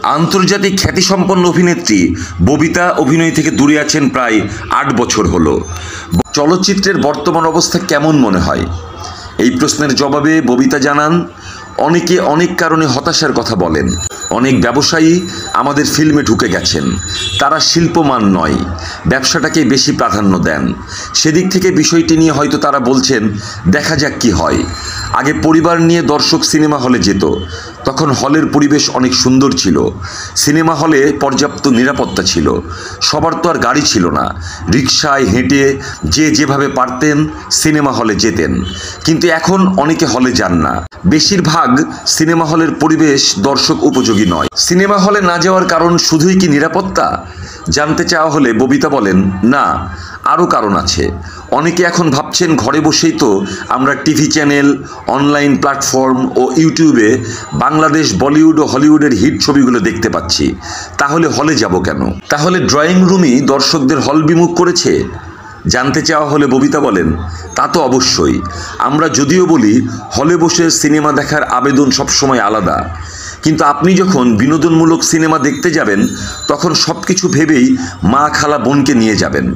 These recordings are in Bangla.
আন্তর্জাতিক খ্যাতিসম্পন্ন অভিনেত্রী ববিতা অভিনয় থেকে দূরে আছেন প্রায় ৮ বছর হলো। চলচ্চিত্রের বর্তমান অবস্থা কেমন মনে হয়? এই প্রশ্নের জবাবে ববিতা জানান, অনেকে অনেক কারণে হতাশার কথা বলেন। অনেক ব্যবসায়ী আমাদের ফিল্মে ঢুকে গেছেন, তারা শিল্পমান নয়, ব্যবসাটাকে বেশি প্রাধান্য দেন। সেদিক থেকে বিষয়টি নিয়ে হয়তো তারা বলছেন দেখা যাক কি হয়। আগে পরিবার নিয়ে দর্শক সিনেমা হলে যেত, তখন হলের পরিবেশ অনেক সুন্দর ছিল, সিনেমা হলে পর্যাপ্ত নিরাপত্তা ছিল, সবার তো আর গাড়ি ছিল না, রিকশায় হেঁটে যে যেভাবে পারতেন সিনেমা হলে যেতেন। কিন্তু এখন অনেকে হলে যান না। বেশিরভাগ সিনেমা হলের পরিবেশ দর্শক উপযোগী নয়। সিনেমা হলে না যাওয়ার কারণ শুধুই কি নিরাপত্তা? জানতে চাওয়া হলে ববিতা বলেন, না, আরও কারণ আছে। অনেকে এখন ভাবছেন ঘরে বসেই তো আমরা টিভি চ্যানেল, অনলাইন প্ল্যাটফর্ম ও ইউটিউবে বাংলাদেশ, বলিউড ও হলিউডের হিট ছবিগুলো দেখতে পাচ্ছি, তাহলে হলে যাব কেন? তাহলে ড্রয়িং রুমই দর্শকদের হল বিমুখ করেছে? জানতে চাওয়া হলে ববিতা বলেন, তা তো অবশ্যই। আমরা যদিও বলি হলে বসে সিনেমা দেখার আবেদন সবসময় আলাদা, কিন্তু আপনি যখন বিনোদনমূলক সিনেমা দেখতে যাবেন তখন সব কিছু ভেবেই মা, খালা, বোনকে নিয়ে যাবেন।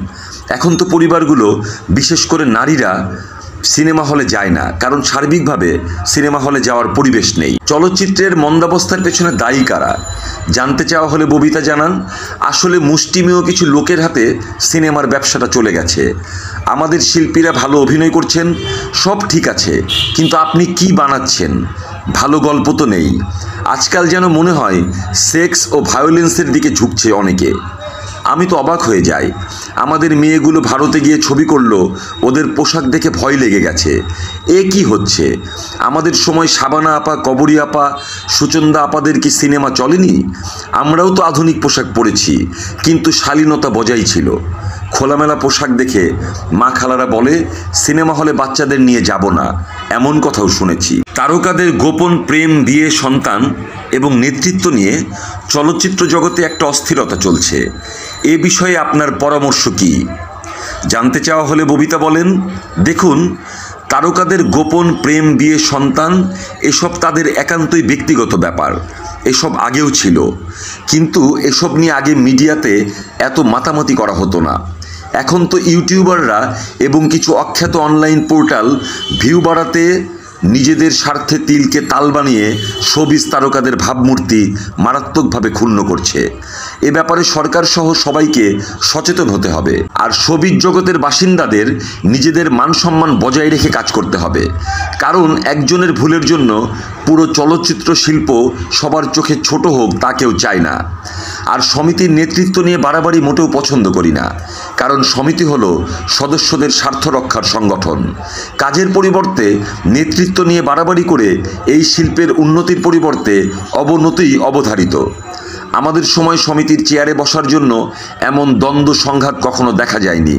এখন তো পরিবারগুলো, বিশেষ করে নারীরা সিনেমা হলে যায় না, কারণ সার্বিকভাবে সিনেমা হলে যাওয়ার পরিবেশ নেই। চলচ্চিত্রের মন্দাবস্থার পেছনে দায়ী কারা? জানতে চাওয়া হলে ববিতা জানান, আসলে মুষ্টিমেয় কিছু লোকের হাতে সিনেমার ব্যবসাটা চলে গেছে। আমাদের শিল্পীরা ভালো অভিনয় করছেন, সব ঠিক আছে, কিন্তু আপনি কি বানাচ্ছেন? ভালো গল্প তো নেই। আজকাল যেন মনে হয় সেক্স ও ভায়োলেন্সের দিকে ঝুঁকছে অনেকে। আমি তো অবাক হয়ে যাই। আমাদের মেয়েগুলো ভারতে গিয়ে ছবি করলো, ওদের পোশাক দেখে ভয় লেগে গেছে। এ কি হচ্ছে? আমাদের সময় শাবানা আপা, কবরী আপা, সুচন্দা আপাদের কি সিনেমা চলেনি? আমরাও তো আধুনিক পোশাক পরেছি, কিন্তু শালীনতা বজায় ছিল। খোলামেলা পোশাক দেখে মা, খালারা বলে সিনেমা হলে বাচ্চাদের নিয়ে যাব না, এমন কথাও শুনেছি। তারকাদের গোপন প্রেম, বিয়ে, সন্তান এবং নেতৃত্ব নিয়ে চলচ্চিত্র জগতে একটা অস্থিরতা চলছে। এ বিষয়ে আপনার পরামর্শ কি? জানতে চাওয়া হলে ববিতা বলেন, দেখুন, তারকাদের গোপন প্রেম, বিয়ে, সন্তান এসব তাদের একান্তই ব্যক্তিগত ব্যাপার। এসব আগেও ছিল, কিন্তু এসব নিয়ে আগে মিডিয়াতে এত মাতামাতি করা হতো না। এখন তো ইউটিউবাররা এবং কিছু অখ্যাত অনলাইন পোর্টাল ভিউ বাড়াতে নিজেদের স্বার্থে তিলকে তাল বানিয়ে শোবিজ তারকাদের ভাবমূর্তি মারাত্মকভাবে ক্ষুণ্ণ করছে। এ ব্যাপারে সরকার সহ সবাইকে সচেতন হতে হবে, আর শোবিজ জগতের বাসিন্দাদের নিজেদের মান সম্মান বজায় রেখে কাজ করতে হবে। কারণ একজনের ভুলের জন্য পুরো চলচ্চিত্র শিল্প সবার চোখে ছোট হোক তা কেউ চায় না। আর সমিতির নেতৃত্ব নিয়ে বাড়াবাড়ি মোটেও পছন্দ করি না, কারণ সমিতি হলো সদস্যদের স্বার্থ রক্ষার সংগঠন। কাজের পরিবর্তে নেতৃত্ব নিয়ে বাড়াবাড়ি করে এই শিল্পের উন্নতির পরিবর্তে অবনতিই অবধারিত। আমাদের সময় সমিতির চেয়ারে বসার জন্য এমন দ্বন্দ্ব সংঘাত কখনো দেখা যায়নি।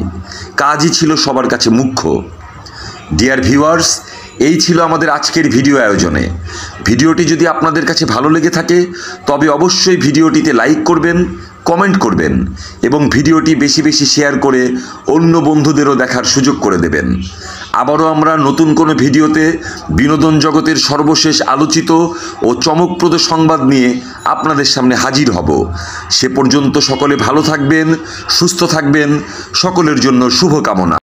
কাজই ছিল সবার কাছে মুখ্য। ডিয়ার ভিউয়ার্স, এই ছিল আমাদের আজকের ভিডিও আয়োজনে। ভিডিওটি যদি আপনাদের কাছে ভালো লেগে থাকে তবে অবশ্যই ভিডিওটিতে লাইক করবেন, কমেন্ট করবেন এবং ভিডিওটি বেশি বেশি শেয়ার করে অন্য বন্ধুদেরও দেখার সুযোগ করে দেবেন। আবারও আমরা নতুন কোনো ভিডিওতে বিনোদন জগতের সর্বশেষ আলোচিত ও চমকপ্রদ সংবাদ নিয়ে আপনাদের সামনে হাজির হব। সে পর্যন্ত সকলে ভালো থাকবেন, সুস্থ থাকবেন, সকলের জন্য শুভকামনা।